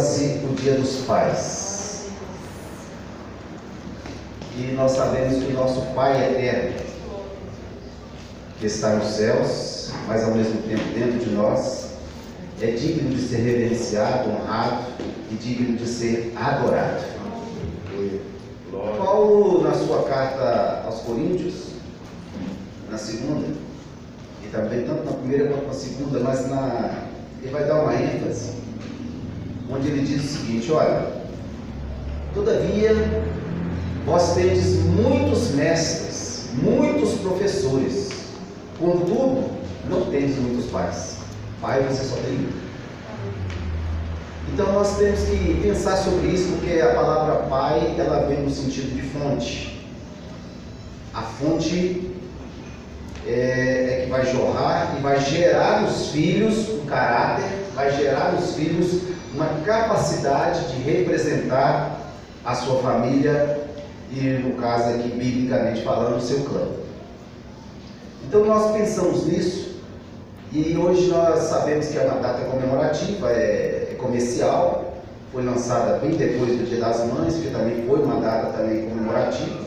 celebra-se o Dia dos Pais. E nós sabemos que o nosso Pai eterno, que está nos céus, mas ao mesmo tempo dentro de nós, é digno de ser reverenciado, honrado e digno de ser adorado. Paulo, na sua carta aos Coríntios, na segunda, e também tanto na primeira quanto na segunda, mas ele vai dar uma ênfase, onde ele diz o seguinte: olha, todavia, vós tendes muitos mestres, muitos professores, contudo, não tendes muitos pais. Pai você só tem um. Então nós temos que pensar sobre isso, porque a palavra pai, ela vem no sentido de fonte. A fonte é que vai jorrar e vai gerar nos filhos um caráter, vai gerar nos filhos uma capacidade de representar a sua família e, no caso aqui, biblicamente falando, o seu clã. Então nós pensamos nisso, e hoje nós sabemos que é uma data comemorativa, é comercial, foi lançada bem depois do Dia das Mães, que também foi uma data também comemorativa,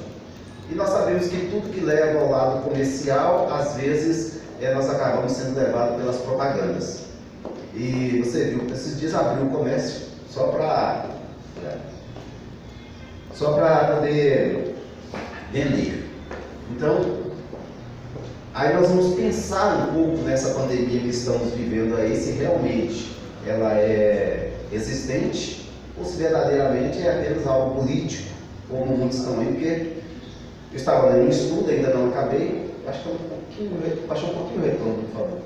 e nós sabemos que tudo que leva ao lado comercial, às vezes nós acabamos sendo levados pelas propagandas. E você viu, esses dias abriu o comércio só para poder vender. Então, aí nós vamos pensar um pouco nessa pandemia que estamos vivendo aí, se realmente ela é existente ou se verdadeiramente é apenas algo político, como muitos estão aí, porque eu estava lendo um estudo, ainda não acabei, acho que baixou um pouquinho o retorno, por favor.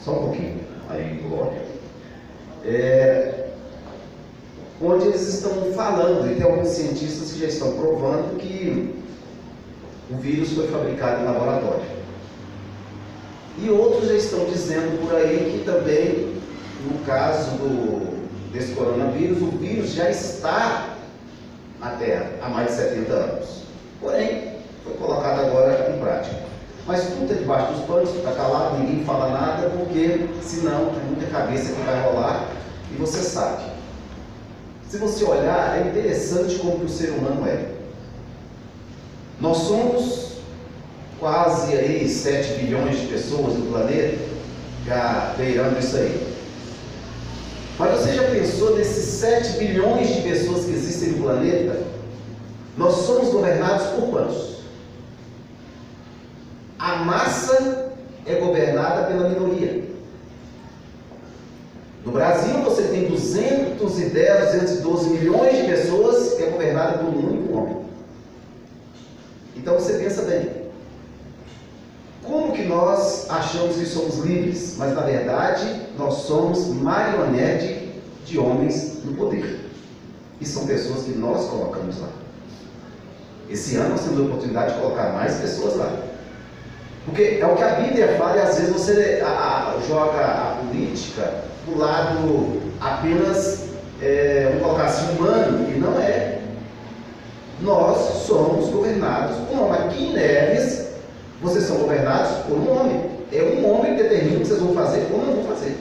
Só um pouquinho, aí, glória. Onde eles estão falando, e tem alguns cientistas que já estão provando que o vírus foi fabricado em laboratório. E outros já estão dizendo por aí que também, no caso desse coronavírus, o vírus já está na Terra há mais de 70 anos. Porém, foi colocado agora em prática. Mas tudo está debaixo dos panos, está calado, ninguém fala nada, porque senão tem muita cabeça que vai rolar, e você sabe. Se você olhar, é interessante como que o ser humano é. Nós somos quase aí 7 bilhões de pessoas no planeta, já beirando isso aí. Mas você já pensou nesses 7 bilhões de pessoas que existem no planeta? Nós somos governados por quantos? A massa é governada pela minoria. No Brasil você tem 210, 212 milhões de pessoas que é governada por um único homem. Então você pensa bem, como que nós achamos que somos livres, mas na verdade nós somos marionete de homens no poder, e são pessoas que nós colocamos lá. Esse ano nós temos a oportunidade de colocar mais pessoas lá, porque é o que a Bíblia fala, e às vezes você joga a política do lado apenas, vamos colocar assim, humano, e não é. Nós somos governados por um homem. Aqui em Neves, vocês são governados por um homem. É um homem que determina o que vocês vão fazer ou não vão fazer.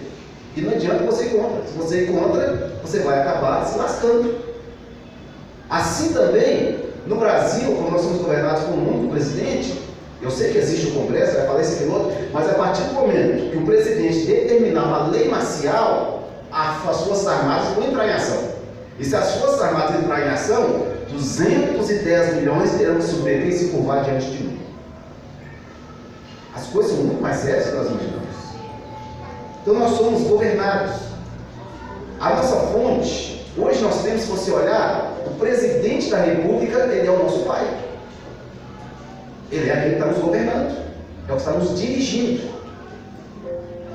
E não adianta você ir contra. Se você ir contra, você vai acabar se lascando. Assim também, no Brasil, como nós somos governados por um único presidente, eu sei que existe o Congresso, vai falar esse piloto, mas a partir do momento que o presidente determinar uma lei marcial, as Forças Armadas vão entrar em ação. E se as Forças Armadas entrarem em ação, 210 milhões terão que submeter e se curvar diante de mim. As coisas são muito mais sérias do que nós imaginamos. Então nós somos governados. A nossa fonte, hoje nós temos, se você olhar, o presidente da República, ele é o nosso pai. Ele é aquele que está nos governando, é o que está nos dirigindo.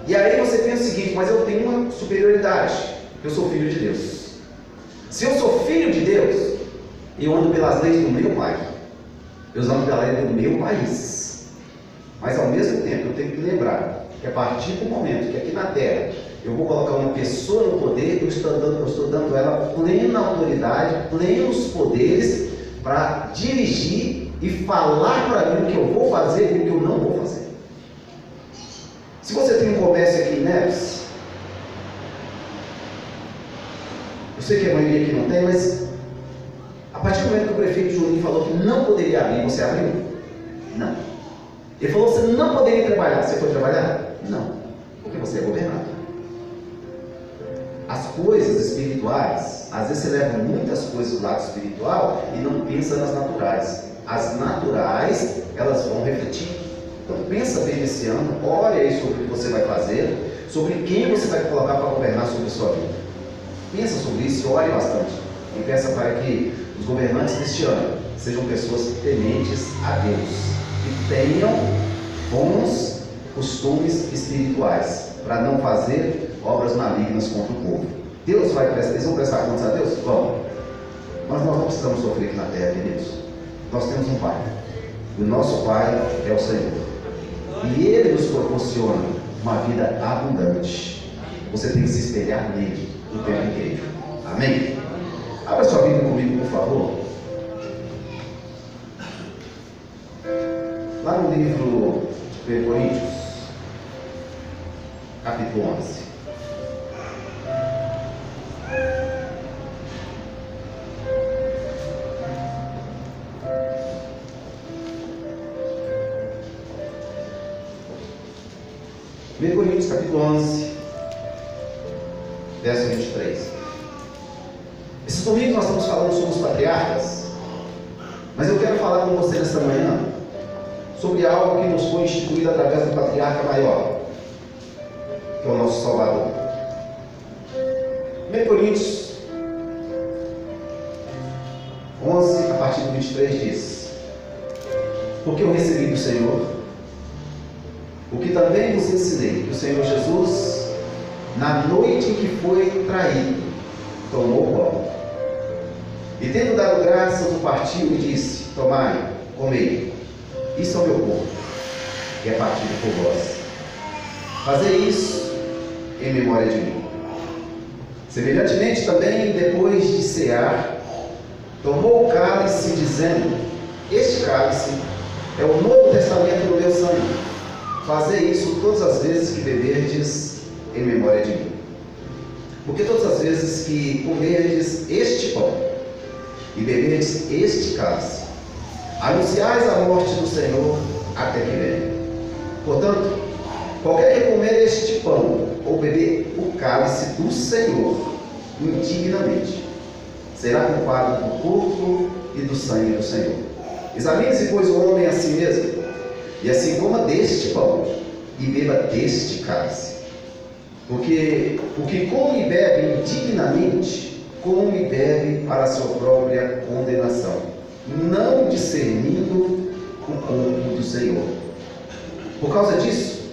E aí você pensa o seguinte: mas eu tenho uma superioridade, eu sou filho de Deus. Se eu sou filho de Deus, eu ando pelas leis do meu pai, eu ando pela lei do meu país. Mas ao mesmo tempo eu tenho que lembrar que a partir do momento que aqui na Terra eu vou colocar uma pessoa no poder, eu estou dando a ela plena autoridade, plenos poderes para dirigir e falar para mim o que eu vou fazer e o que eu não vou fazer. Se você tem um comércio aqui em Neves, Eu sei que a maioria aqui não tem, mas a partir do momento que o prefeito Juninho falou que não poderia abrir, você abriu? Não. Ele falou que você não poderia trabalhar, você foi trabalhar? Não, porque você é governado. As coisas espirituais, às vezes você leva muitas coisas do lado espiritual e não pensa nas naturais. As naturais, elas vão refletir. Então pensa bem nesse ano, olha aí sobre o que você vai fazer, sobre quem você vai colocar para governar sobre a sua vida. Pensa sobre isso e ore bastante. E peça para que os governantes deste ano sejam pessoas tementes a Deus, que tenham bons costumes espirituais, para não fazer obras malignas contra o povo. Eles vão prestar contas a Deus? Vão. Mas nós não precisamos sofrer aqui na terra, queridos. Nós temos um Pai. O nosso Pai é o Senhor. E Ele nos proporciona uma vida abundante. Você tem que se espelhar nele o tempo inteiro. Amém? Abra sua Bíblia comigo, por favor. Lá no livro de Coríntios, capítulo 11. Coríntios, capítulo 11, verso 23. Esses domingos nós estamos falando sobre os patriarcas, mas eu quero falar com você nesta manhã sobre algo que nos foi instituído através do patriarca maior, que é o nosso Salvador. 1 Coríntios 11, a partir do 23 diz: porque eu recebi do Senhor o que também vos ensinei, que o Senhor Jesus, na noite em que foi traído, tomou o pão, e tendo dado graças, o partiu e disse: tomai, comei, isso é o meu corpo, que é partido por vós. Fazei isso em memória de mim. Semelhantemente também, depois de cear, tomou o cálice, dizendo: este cálice é o novo testamento do meu sangue. Fazei isso todas as vezes que beberdes em memória de mim. Porque todas as vezes que comerdes este pão e beberdes este cálice, anunciais a morte do Senhor até que venha. Portanto, qualquer que comer este pão ou beber o cálice do Senhor indignamente, será culpado do corpo e do sangue do Senhor. Examine-se, pois, o homem a si mesmo, e assim coma deste pão e beba deste cálice. Porque o que come e bebe indignamente, come e bebe para a sua própria condenação, não discernindo o corpo do Senhor. Por causa disso,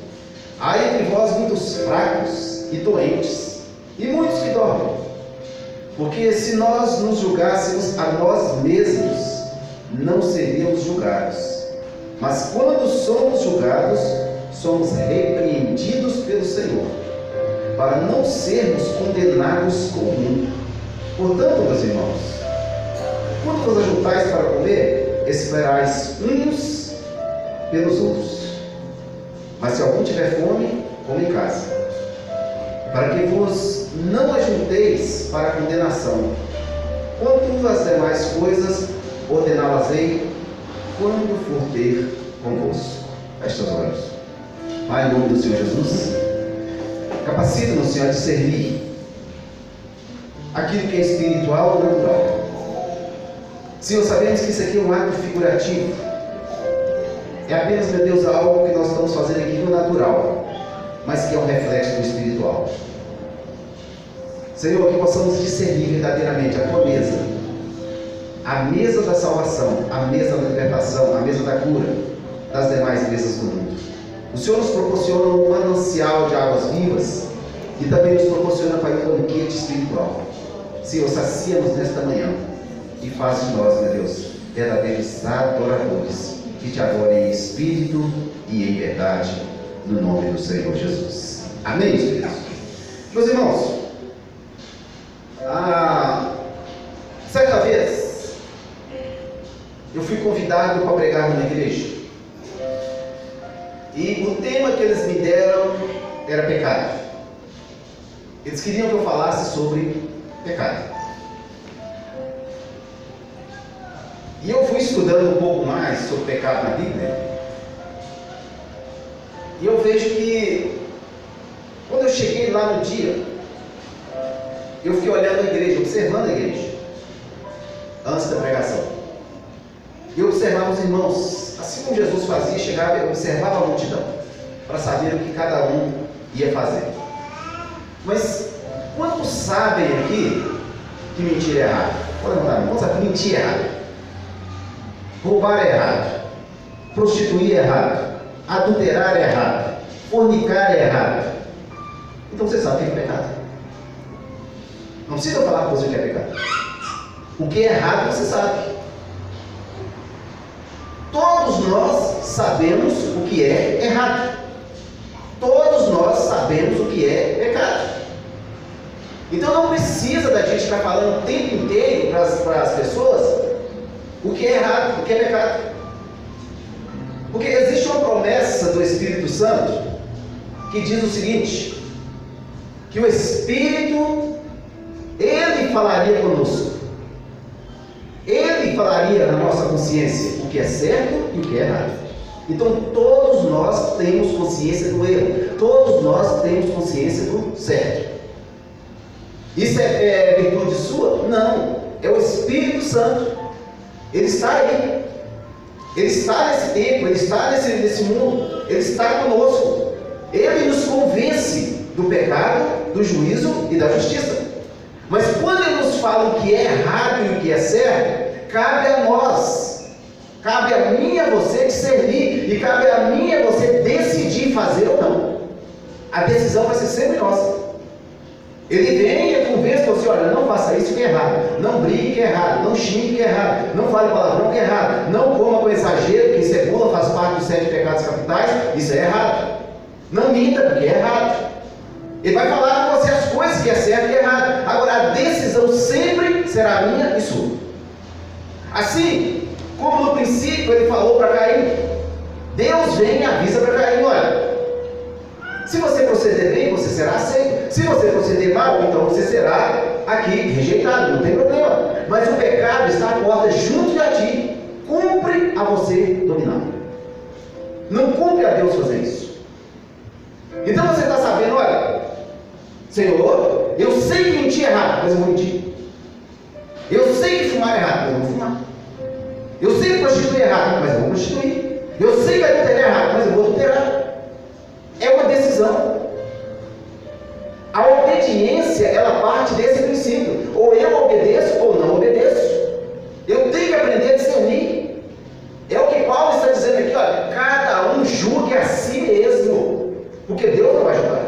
há entre vós muitos fracos e doentes, e muitos que dormem. Porque se nós nos julgássemos a nós mesmos, não seríamos julgados. Mas quando somos julgados, somos repreendidos pelo Senhor, para não sermos condenados com o mundo. Portanto, meus irmãos, quando vos ajuntais para comer, esperais uns pelos outros. Mas se algum tiver fome, come em casa, para que vos não ajunteis para a condenação. Quanto às demais coisas, ordená-las-ei quando for ter convosco. Feche os olhos. Pai, em nome do Senhor Jesus, capacita-nos, Senhor, a discernir aquilo que é espiritual e natural. Senhor, sabemos que isso aqui é um ato figurativo. É apenas, meu Deus, algo que nós estamos fazendo aqui no natural, mas que é um reflexo do espiritual. Senhor, que possamos discernir verdadeiramente a Tua mesa, a mesa da salvação, a mesa da libertação, a mesa da cura, das demais mesas do mundo. O Senhor nos proporciona um manancial de águas vivas e também nos proporciona para um banquete espiritual. Senhor, sacia-nos nesta manhã e faz de nós, meu Deus, verdadeiros adoradores que te adorem em espírito e em verdade, no nome do Senhor Jesus. Amém, Espírito? Meus irmãos, certa vez eu fui convidado para pregar numa igreja, e o tema que eles me deram era pecado. Eles queriam que eu falasse sobre Pecado. E eu fui estudando um pouco mais sobre pecado na Bíblia, e eu vejo que quando eu cheguei lá no dia, eu fiquei olhando a igreja, observando a igreja, antes da pregação. E eu observava os irmãos, assim como Jesus fazia, chegava e observava a multidão, para saber o que cada um ia fazer. Mas quantos sabem aqui que mentir é errado? Pode levantar a mão. Quantos sabem que mentir é errado? Roubar é errado. Prostituir é errado. Adulterar é errado. Fornicar é errado. Então você sabe o que é pecado. Não precisa falar para você o que é pecado. O que é errado você sabe. Todos nós sabemos o que é errado. Todos nós sabemos o que é pecado. Então não precisa da gente ficar falando o tempo inteiro para as pessoas o que é errado, o que é pecado. Porque existe uma promessa do Espírito Santo que diz o seguinte: que o Espírito, Ele falaria conosco, Ele falaria na nossa consciência o que é certo e o que é errado. Então todos nós temos consciência do erro, todos nós temos consciência do certo. Isso é virtude sua? Não, é o Espírito Santo. Ele está aí, Ele está nesse tempo, Ele está nesse mundo, Ele está conosco. Ele nos convence do pecado, do juízo e da justiça. Mas quando Ele nos fala o que é errado e o que é certo, cabe a nós, cabe a mim e a você discernir, e cabe a mim e a você decidir fazer ou não. A decisão vai ser sempre nossa. Ele vem e convence você: olha, não faça isso que é errado, não brigue que é errado, não xingue que é errado, não fale palavrão que é errado, não coma com exagero, que isso é gula, faz parte dos 7 pecados capitais, isso é errado. Não minta, porque é errado. Ele vai falar com você as coisas que é certo e é errado. Agora a decisão sempre será minha e sua. Assim como no princípio ele falou para Caim, Deus vem e avisa para Caim: olha, se você proceder bem, você será aceito. Se você proceder mal, então você será aqui rejeitado, não tem problema. Mas o pecado está à porta junto de ti. Cumpre a você dominar. Não cumpre a Deus fazer isso. Então você está sabendo: olha, Senhor, eu sei que mentir é errado, mas eu vou mentir. Eu sei que fumar é errado, mas eu vou fumar. Eu sei que prostituir é errado, mas eu vou prostituir. Eu sei que adulterar é errado, mas eu vou adulterar. É uma decisão. A obediência, ela parte desse princípio: ou eu obedeço ou não obedeço. Eu tenho que aprender a discernir. É o que Paulo está dizendo aqui: olha, cada um julgue a si mesmo, porque Deus não vai julgar.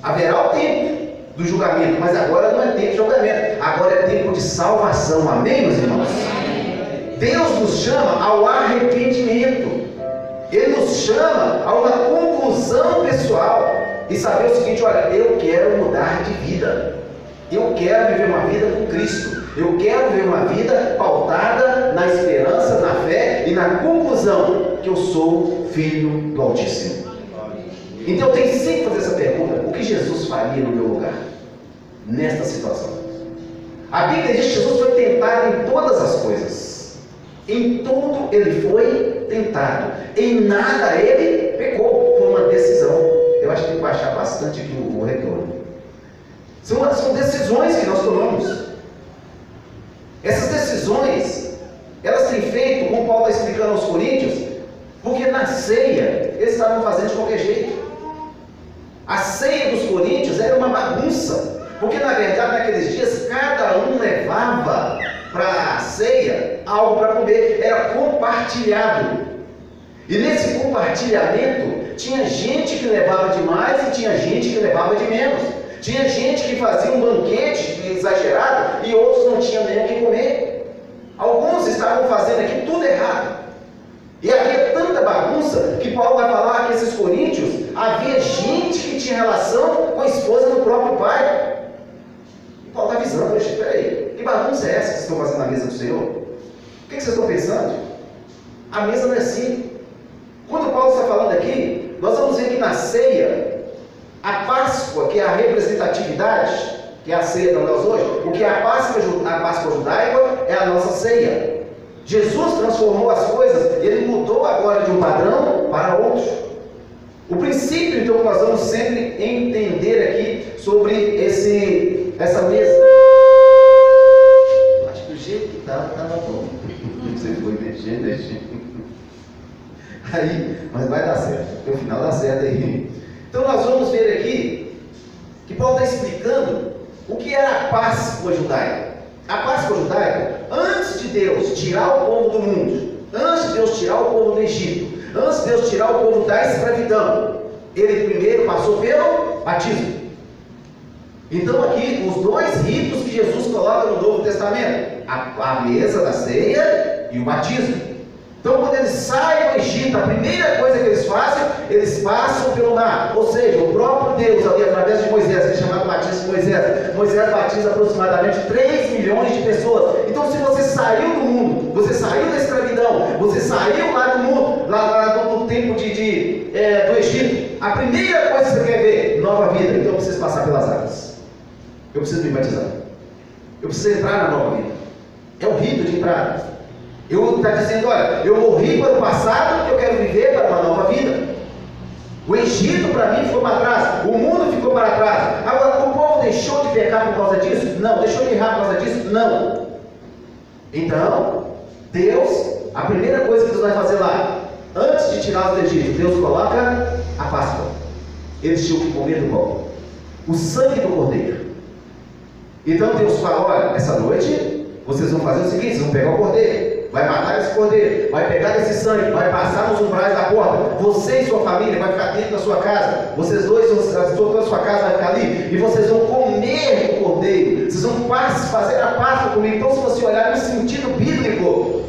Haverá o tempo do julgamento, mas agora não é tempo de julgamento, agora é tempo de salvação. Amém, meus irmãos? Deus nos chama ao arrependimento. Ele nos chama a uma conclusão pessoal e saber o seguinte: olha, eu quero mudar de vida, eu quero viver uma vida com Cristo, eu quero viver uma vida pautada na esperança, na fé e na conclusão que eu sou filho do Altíssimo. Então eu tenho sempre que fazer essa pergunta: o que Jesus faria no meu lugar, nesta situação? A Bíblia diz que Jesus foi tentado em todas as coisas. Em tudo ele foi tentado, em nada ele pecou. Foi uma decisão. Eu acho que tem que baixar bastante aqui o retorno. São decisões que nós tomamos. Essas decisões, elas têm feito, como Paulo está explicando aos Coríntios, porque na ceia eles estavam fazendo de qualquer jeito. A ceia dos Coríntios era uma bagunça, porque na verdade naqueles dias cada um levava para a ceia algo para comer, era compartilhado. E nesse compartilhamento tinha gente que levava demais e tinha gente que levava de menos. Tinha gente que fazia um banquete exagerado e outros não tinham nem o que comer. Alguns estavam fazendo aqui tudo errado. E havia tanta bagunça que Paulo vai falar que esses coríntios, havia gente que tinha relação com a esposa do próprio pai. E Paulo está avisando: espera aí, que bagunça é essa que vocês estão fazendo na mesa do Senhor? O que vocês estão pensando? A mesa não é assim. Quando Paulo está falando aqui, nós vamos ver que na ceia, a Páscoa, que é a representatividade, que é a ceia para nós hoje, o que é a Páscoa judaica é a nossa ceia. Jesus transformou as coisas, ele mudou agora de um padrão para outro. O princípio, então, que nós vamos sempre entender aqui sobre essa mesa. Eu acho que o jeito que estava bom. Você foi mexendo. Aí, mas vai dar certo, porque o final dá certo aí. Então nós vamos ver aqui que Paulo está explicando o que era a Páscoa judaica. A Páscoa judaica, antes de Deus tirar o povo do mundo, antes de Deus tirar o povo do Egito, antes de Deus tirar o povo da escravidão, ele primeiro passou pelo batismo. Então aqui, os dois ritos que Jesus coloca no Novo Testamento, a mesa da ceia e o batismo. Então quando eles saem do Egito, a primeira coisa que eles fazem, eles passam pelo mar. Ou seja, o próprio Deus ali, através de Moisés, que é chamado batismo de Moisés. Moisés batiza aproximadamente 3 milhões de pessoas. Então se você saiu do mundo, você saiu da escravidão, você saiu lá do mundo, lá do tempo do Egito, a primeira coisa que você quer ver, nova vida. Então eu preciso passar pelas águas. Eu preciso me batizar. Eu preciso entrar na nova vida. É o rito de entrada. Eu está dizendo, olha, eu morri para o passado, eu quero viver para uma nova vida. O Egito para mim ficou para trás, o mundo ficou para trás. Agora, o povo deixou de pecar por causa disso? Não. Deixou de errar por causa disso? Não. Então, Deus, a primeira coisa que Deus vai fazer lá, antes de tirar os do Egito, Deus coloca a Páscoa. Eles tinham que comer do pão, o sangue do cordeiro. Então Deus fala, olha, essa noite vocês vão fazer o seguinte, vocês vão pegar o cordeiro, vai matar esse cordeiro, vai pegar esse sangue, vai passar nos umbrais da porta, você e sua família vai ficar dentro da sua casa, vocês dois, toda a sua casa vai ficar ali, e vocês vão comer o cordeiro, vocês vão fazer a Páscoa comigo. Então se você olhar no sentido bíblico,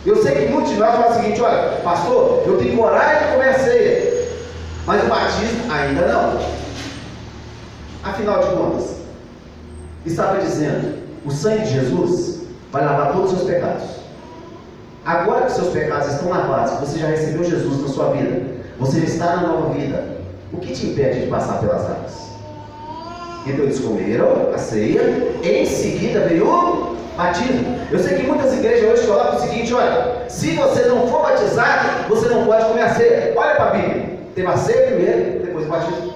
eu sei que muitos de nós falam o seguinte, olha, pastor, eu tenho coragem de comer a ceia, mas o batismo ainda não. Afinal de contas, estava dizendo, o sangue de Jesus vai lavar todos os seus pecados. Agora que seus pecados estão lavados, você já recebeu Jesus na sua vida, você já está na nova vida, o que te impede de passar pelas águas? Então eles comeram a ceia, em seguida veio o batismo. Eu sei que muitas igrejas hoje colocam o seguinte, olha, se você não for batizado, você não pode comer a ceia. Olha para a Bíblia, teve a ceia primeiro, depois o batismo.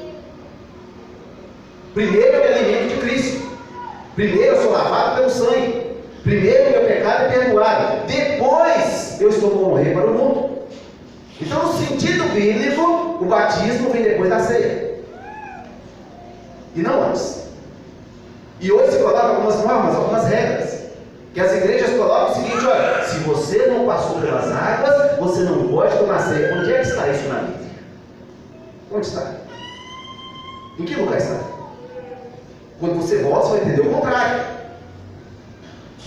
Primeiro eu me alimento de Cristo, primeiro eu sou lavado pelo sangue, primeiro meu pecado é perdoado, depois eu estou por morrer para o mundo. Então no sentido bíblico, o batismo vem depois da ceia, e não antes. E hoje se coloca algumas normas, algumas regras, que as igrejas colocam o seguinte, olha, se você não passou pelas águas, você não pode tomar ceia. Onde é que está isso na Bíblia? Onde está? Em que lugar está? Quando você volta, você vai entender o contrário.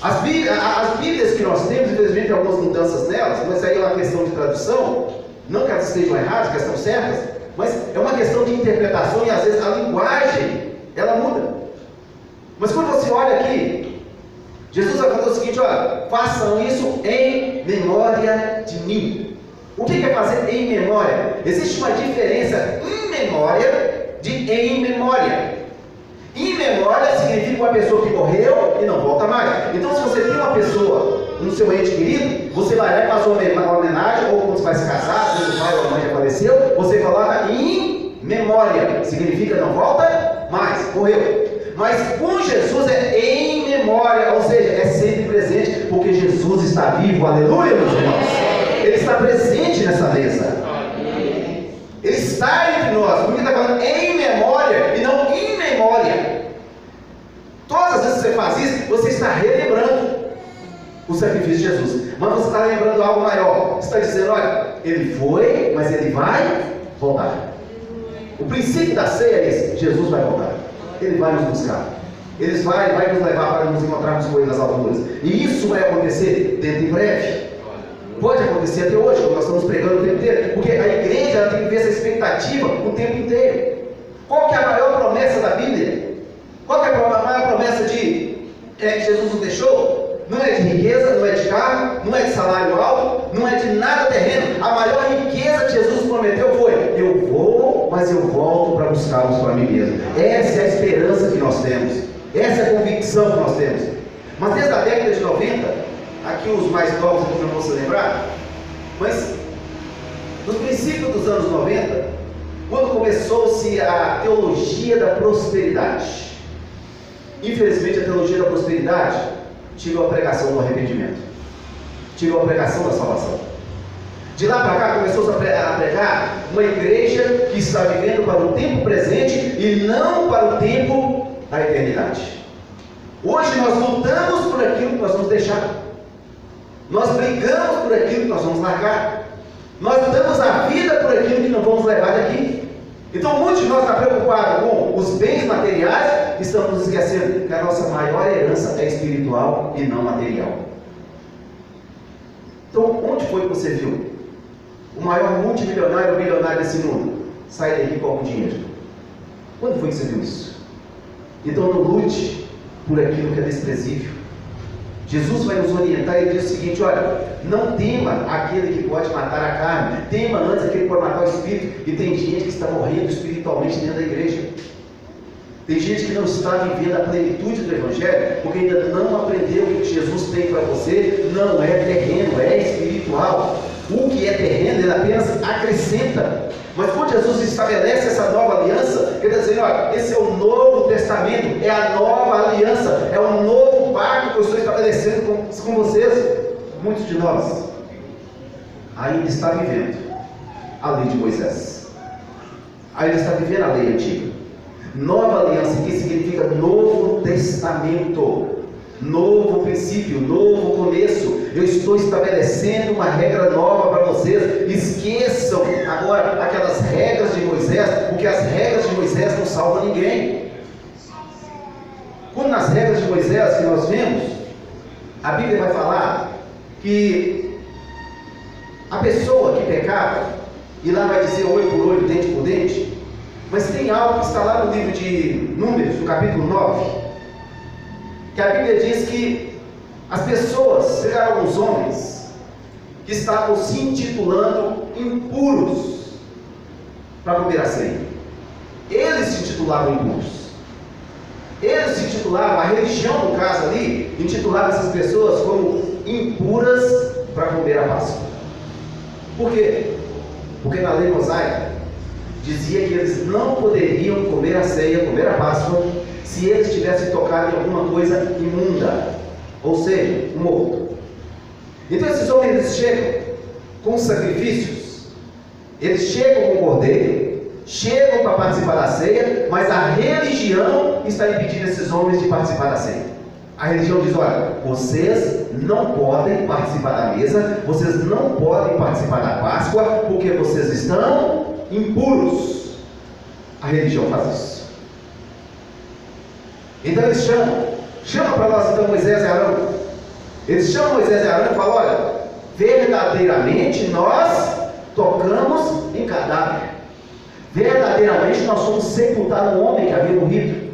As Bíblias que nós temos, infelizmente tem algumas mudanças nelas, mas aí é uma questão de tradução, não que elas estejam erradas, que elas estão certas, mas é uma questão de interpretação e às vezes a linguagem, ela muda. Mas quando você olha aqui, Jesus vai fazer o seguinte, olha, façam isso em memória de mim. O que é fazer em memória? Existe uma diferença em memória de em memória. Em memória significa uma pessoa que morreu e não volta mais. Então se você tem uma pessoa no seu ente querido, você vai lá e faz uma homenagem, ou quando você vai se casar, quando o pai ou a mãe já faleceu, você coloca em memória, significa não volta mais, morreu. Mas com Jesus é em memória, ou seja, é sempre presente, porque Jesus está vivo, aleluia, meus irmãos. Ele está presente nessa mesa. Ele está entre nós, porque está falando em memória e não em memória. Todas as vezes que você faz isso, você está relembrando o sacrifício de Jesus, mas você está lembrando algo maior. Você está dizendo, olha, ele foi, mas ele vai voltar. O princípio da ceia é esse, Jesus vai voltar. Ele vai nos buscar, ele vai nos levar para nos encontrarmos com ele nas alturas, e isso vai acontecer dentro em breve. Pode acontecer até hoje, como nós estamos pregando o tempo inteiro, porque a igreja ela tem que ver essa expectativa o tempo inteiro. Qual que é a maior promessa da Bíblia? Qual que é a maior promessa que Jesus nos deixou? Não é de riqueza, não é de carro, não é de salário alto, não é de nada terreno. A maior riqueza que Jesus prometeu foi: eu vou, mas eu volto para buscar-vos para mim mesmo. Essa é a esperança que nós temos. Essa é a convicção que nós temos. Mas desde a década de 90, aqui os mais novos não vão se lembrar, mas no princípio dos anos 90, quando começou-se a teologia da prosperidade, infelizmente a teologia da prosperidade tirou a pregação do arrependimento, tirou a pregação da salvação. De lá para cá começou-se a pregar uma igreja que está vivendo para o tempo presente e não para o tempo da eternidade. Hoje nós lutamos por aquilo que nós vamos deixar, nós brigamos por aquilo que nós vamos largar, nós damos a vida por aquilo que não vamos levar daqui. Então muitos de nós estão preocupados com os bens materiais, estamos nos esquecendo que a nossa maior herança é espiritual e não material. Então onde foi que você viu o maior multimilionário ou bilionário desse mundo sair daqui com algum dinheiro? Quando foi que você viu isso? Então não lute por aquilo que é desprezível. Jesus vai nos orientar e diz o seguinte: olha, não tema aquele que pode matar a carne, tema antes aquele que pode matar o espírito. E tem gente que está morrendo espiritualmente dentro da igreja. Tem gente que não está vivendo a plenitude do Evangelho, porque ainda não aprendeu que o que Jesus tem para você não é terreno, é espiritual. O que é terreno, ele apenas acrescenta. Mas quando Jesus estabelece essa nova aliança, ele está dizendo: olha, esse é o novo testamento, é a nova aliança, é o novo pacto que eu estou estabelecendo com vocês. Muitos de nós ainda está vivendo a lei de Moisés, ainda está vivendo a lei antiga. Nova aliança aqui significa novo testamento, novo princípio, novo começo. Eu estou estabelecendo uma regra nova para vocês. Esqueçam agora aquelas regras de Moisés, porque as regras de Moisés não salvam ninguém. Quando nas regras de Moisés que nós vemos, a Bíblia vai falar que a pessoa que pecava, e lá vai dizer olho por olho, dente por dente, mas tem algo que está lá no livro de Números, no capítulo 9, que a Bíblia diz que as pessoas, chegaram alguns homens que estavam se intitulando impuros para comer a ceia. Eles se intitulavam impuros. Eles se intitulavam, a religião no caso ali, intitulava essas pessoas como impuras para comer a Páscoa. Por quê? Porque na lei mosaica dizia que eles não poderiam comer a ceia, comer a Páscoa, se eles tivessem tocado em alguma coisa imunda, ou seja, morto. Então esses homens, eles chegam com sacrifícios, eles chegam com o cordeiro, chegam para participar da ceia, mas a religião está impedindo esses homens de participar da ceia. A religião diz: olha, vocês não podem participar da mesa, vocês não podem participar da Páscoa, porque vocês estão impuros. A religião faz isso. Então eles chamam para nós então Moisés e Arão. Eles chamam Moisés e Arão e falam: olha, verdadeiramente nós tocamos em cadáver, verdadeiramente nós fomos sepultar um homem que havia morrido,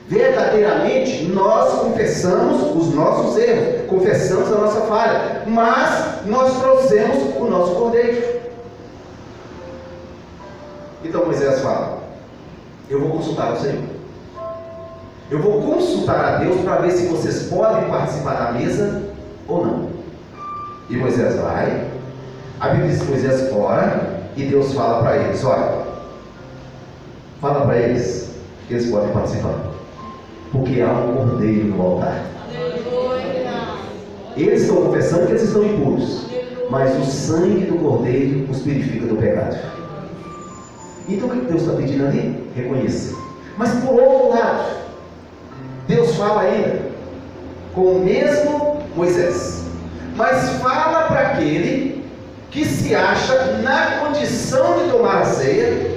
verdadeiramente nós confessamos os nossos erros, confessamos a nossa falha, mas nós trouxemos o nosso cordeiro. Então Moisés fala: eu vou consultar o Senhor, eu vou consultar a Deus para ver se vocês podem participar da mesa ou não. E Moisés vai, a Bíblia diz que Moisés ora, e Deus fala para eles: olha, fala para eles que eles podem participar, porque há um cordeiro no altar. Eles estão confessando que eles estão impuros, mas o sangue do cordeiro os purifica do pecado. Então o que Deus está pedindo ali? Reconheça. Mas por outro lado, Deus fala ainda com o mesmo Moisés, mas fala para aquele que se acha na condição de tomar a ceia,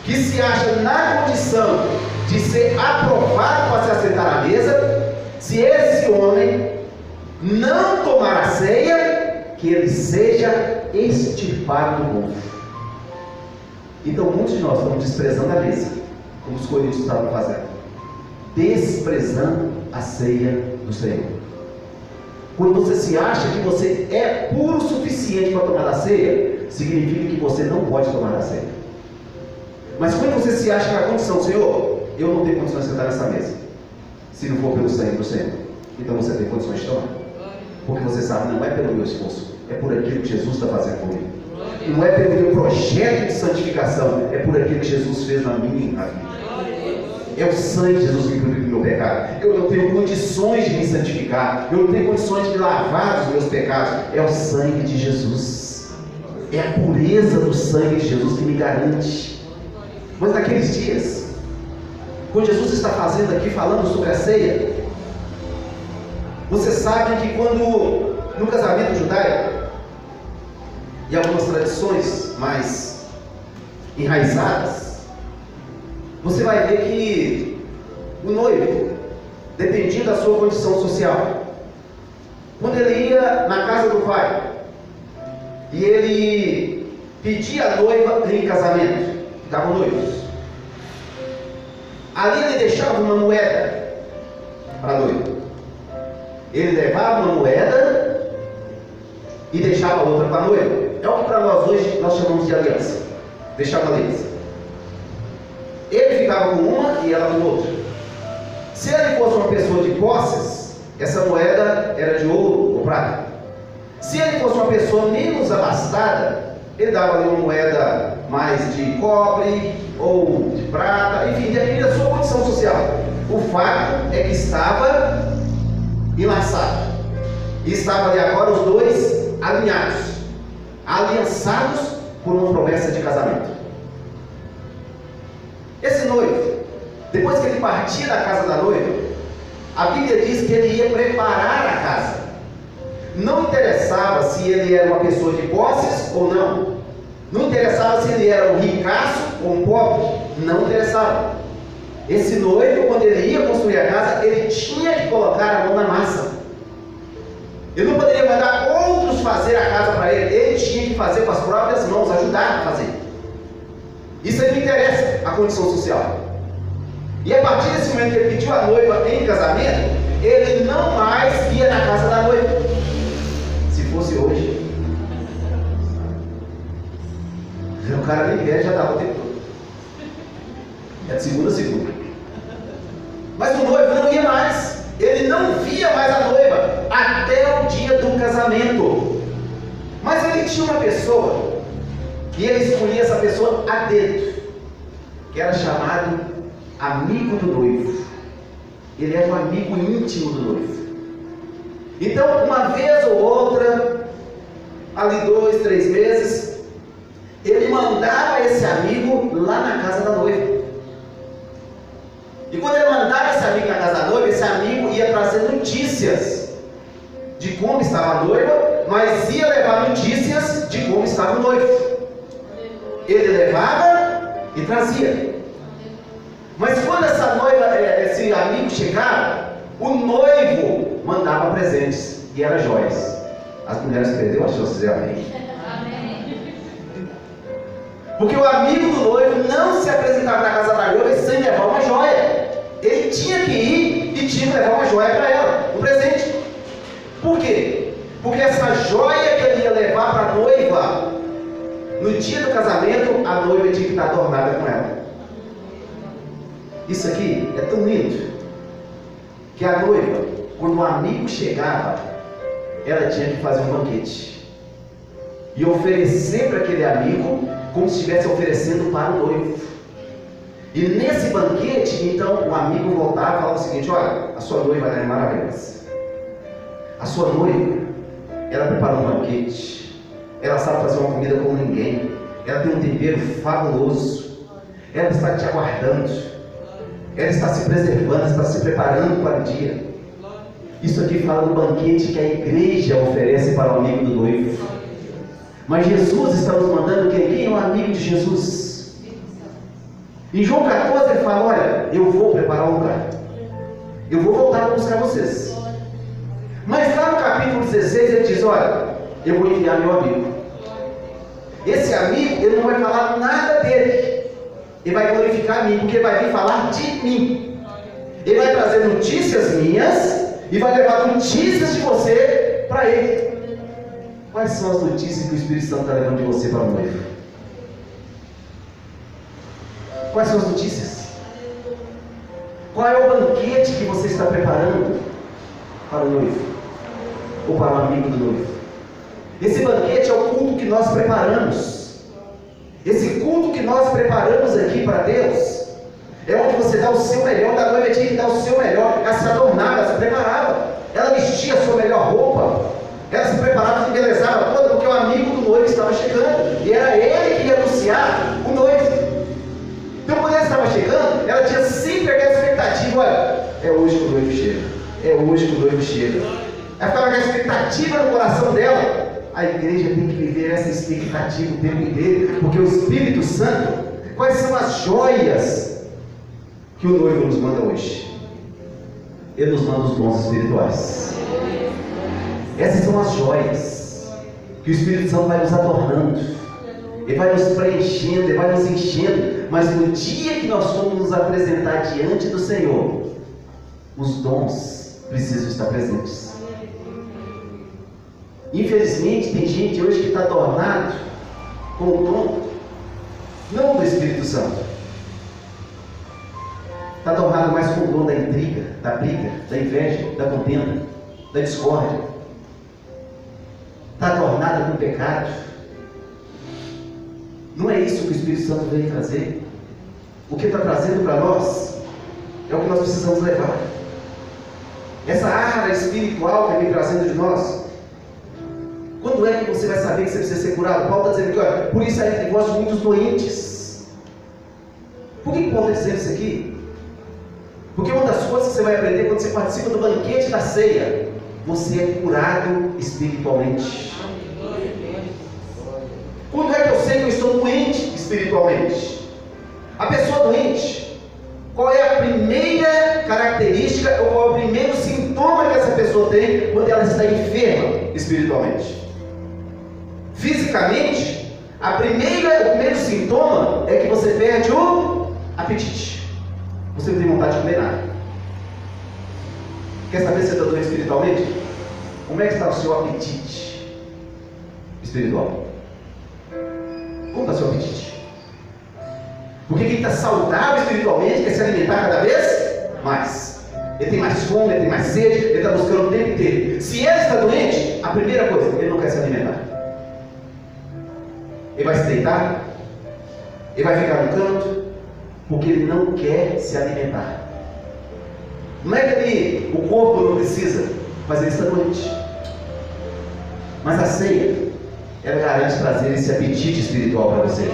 que se acha na condição de ser aprovado para se assentar à mesa. Se esse homem não tomar a ceia, que ele seja extirpado do povo. Então muitos de nós estamos desprezando a mesa, como os coríntios estavam fazendo, desprezando a ceia do Senhor. Quando você se acha que você é puro o suficiente para tomar a ceia, significa que você não pode tomar a ceia. Mas quando você se acha na condição: Senhor, eu não tenho condição de sentar nessa mesa, se não for pelo sangue do Senhor. Então você tem condições de tomar. Porque você sabe, não é pelo meu esforço, é por aquilo que Jesus está fazendo comigo. Não é pelo meu projeto de santificação, é por aquilo que Jesus fez na minha vida. É o sangue de Jesus que purifica o meu pecado. Eu não tenho condições de me santificar, eu não tenho condições de me lavar dos meus pecados. É o sangue de Jesus. É a pureza do sangue de Jesus que me garante. Mas naqueles dias, quando Jesus está fazendo aqui, falando sobre a ceia, você sabe que quando no casamento judaico e algumas tradições mais enraizadas, você vai ver que o noivo dependia da sua condição social. Quando ele ia na casa do pai e ele pedia a noiva em casamento, ficavam noivos, ali ele deixava uma moeda para a noiva. Ele levava uma moeda e deixava outra para a noiva. É o que para nós hoje nós chamamos de aliança. Deixar uma aliança. Ele ficava com uma e ela com outra. Se ele fosse uma pessoa de posses, essa moeda era de ouro ou prata. Se ele fosse uma pessoa menos abastada, ele dava ali uma moeda mais de cobre ou de prata, enfim, depende da sua condição social. O fato é que estava enlaçado. E estavam ali agora os dois alinhados, aliançados por uma promessa de casamento. Esse noivo, depois que ele partia da casa da noiva, a Bíblia diz que ele ia preparar a casa. Não interessava se ele era uma pessoa de posses ou não. Não interessava se ele era um ricaço ou um pobre. Não interessava. Esse noivo, quando ele ia construir a casa, ele tinha que colocar a mão na massa. Ele não poderia mandar outros fazer a casa para ele. Ele tinha que fazer com as próprias mãos, ajudar a fazer. Isso aí não interessa, a condição social. E a partir desse momento que ele pediu a noiva em casamento, ele não mais ia na casa da noiva. Se fosse hoje, o cara nem quer, já dava o tempo todo. É de segunda a segunda. Mas o noivo não ia mais. Ele não via mais a noiva até o dia do casamento. Mas ele tinha uma pessoa, e ele escolhia essa pessoa a dedo, que era chamado amigo do noivo. Ele era um amigo íntimo do noivo. Então, uma vez ou outra, ali 2, 3 meses, ele mandava esse amigo lá na casa da noiva. E quando ele mandava esse amigo na casa da noiva, esse amigo ia trazer notícias de como estava a noiva, mas ia levar notícias de como estava o noivo. Ele levava e trazia. Mas quando essa noiva, esse amigo chegava, o noivo mandava presentes, e eram joias. As mulheres perderam, acho que vocês amém. Porque o amigo do noivo não se apresentava na casa da noiva sem levar uma joia. Ele tinha que ir e tinha que levar uma joia para ela, um presente. Por quê? Porque essa joia que ele ia levar para a noiva, no dia do casamento, a noiva tinha que estar adornada com ela. Isso aqui é tão lindo, que a noiva, quando um amigo chegava, ela tinha que fazer um banquete e oferecer para aquele amigo como se estivesse oferecendo para o noivo. E nesse banquete, então, o amigo voltava e falava o seguinte: olha, a sua noiva é maravilhosa. A sua noiva, ela preparou um banquete, ela sabe fazer uma comida como ninguém, ela tem um tempero fabuloso, ela está te aguardando, ela está se preservando, está se preparando para o dia. Isso aqui fala do banquete que a igreja oferece para o amigo do noivo. Mas Jesus está nos mandando quem é o amigo de Jesus. Em João 14 ele fala: olha, eu vou preparar um lugar, eu vou voltar para buscar vocês. Mas lá no capítulo 16 ele diz: olha, eu vou enviar meu amigo. Esse amigo, ele não vai falar nada dele, ele vai glorificar a mim, porque ele vai vir falar de mim. Ele vai trazer notícias minhas e vai levar notícias de você para ele. Quais são as notícias que o Espírito Santo está levando de você para o noivo? Quais são as notícias? Qual é o banquete que você está preparando para o noivo? Ou para o amigo do noivo? Esse banquete é o culto que nós preparamos. Esse culto que nós preparamos aqui para Deus é onde você dá o seu melhor. Da noiva tinha que dar o seu melhor. Ela se adornava, ela se preparava. Ela vestia a sua melhor roupa. Ela se preparava, se embelezava toda, porque o amigo do noivo estava chegando. E era ele que ia anunciar o noivo. Então, quando ele estava chegando, ela tinha sempre aquela expectativa: olha, é hoje que o noivo chega. É hoje que o noivo chega. Ela ficava com a expectativa no coração dela. A igreja tem que viver essa expectativa o tempo inteiro, porque o Espírito Santo, quais são as joias que o noivo nos manda hoje? Ele nos manda os dons espirituais. Essas são as joias que o Espírito Santo vai nos adornando, ele vai nos preenchendo, ele vai nos enchendo. Mas no dia que nós formos nos apresentar diante do Senhor, os dons precisam estar presentes. Infelizmente, tem gente hoje que está adornado com o dom, não do Espírito Santo. Está adornado mais com o dom da intriga, da briga, da inveja, da contenda, da discórdia. Está adornado com o pecado. Não é isso que o Espírito Santo veio trazer. O que está trazendo para nós é o que nós precisamos levar. Essa arma espiritual que vem trazendo de nós. Quando é que você vai saber que você precisa ser curado? Paulo está dizendo que, olha, por isso há entre vós muitos doentes. Por que Paulo está dizendo isso aqui? Porque uma das coisas que você vai aprender quando você participa do banquete da ceia, você é curado espiritualmente. Quando é que eu sei que eu estou doente espiritualmente? A pessoa doente, qual é a primeira característica ou qual é o primeiro sintoma que essa pessoa tem quando ela está enferma espiritualmente? Fisicamente, o primeiro sintoma é que você perde o apetite. Você não tem vontade de comer nada. Quer saber se você está doente espiritualmente? Como é que está o seu apetite espiritual? Como está o seu apetite? Porque quem está saudável espiritualmente quer se alimentar cada vez mais. Ele tem mais fome, ele tem mais sede, ele está buscando o tempo inteiro. Se ele está doente, a primeira coisa, ele não quer se alimentar. Ele vai se deitar, ele vai ficar no canto, porque ele não quer se alimentar. Não é que o corpo não precisa, mas ele está doente. Mas a ceia, ela garante trazer esse apetite espiritual para você.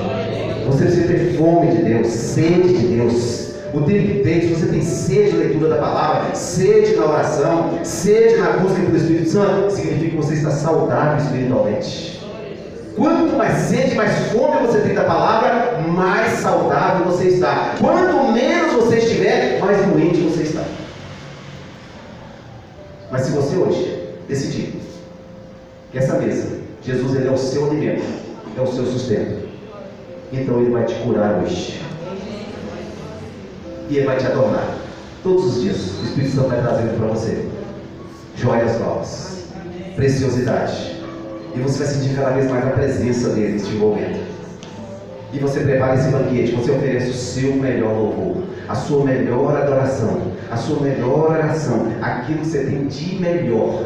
Você precisa ter fome de Deus, sede de Deus. O tempo inteiro, se você tem sede na leitura da palavra, sede na oração, sede na busca pelo Espírito Santo, significa que você está saudável espiritualmente. Quanto mais sede, mais fome você tem da palavra, mais saudável você está. Quanto menos você estiver, mais doente você está. Mas se você hoje decidir que essa mesa, Jesus, ele é o seu alimento, é o seu sustento, então ele vai te curar hoje. E ele vai te adornar. Todos os dias, o Espírito Santo vai trazendo para você joias novas, preciosidade. E você vai sentir cada vez mais a presença dele neste momento. E você prepara esse banquete, você oferece o seu melhor louvor, a sua melhor adoração, a sua melhor oração, aquilo que você tem de melhor.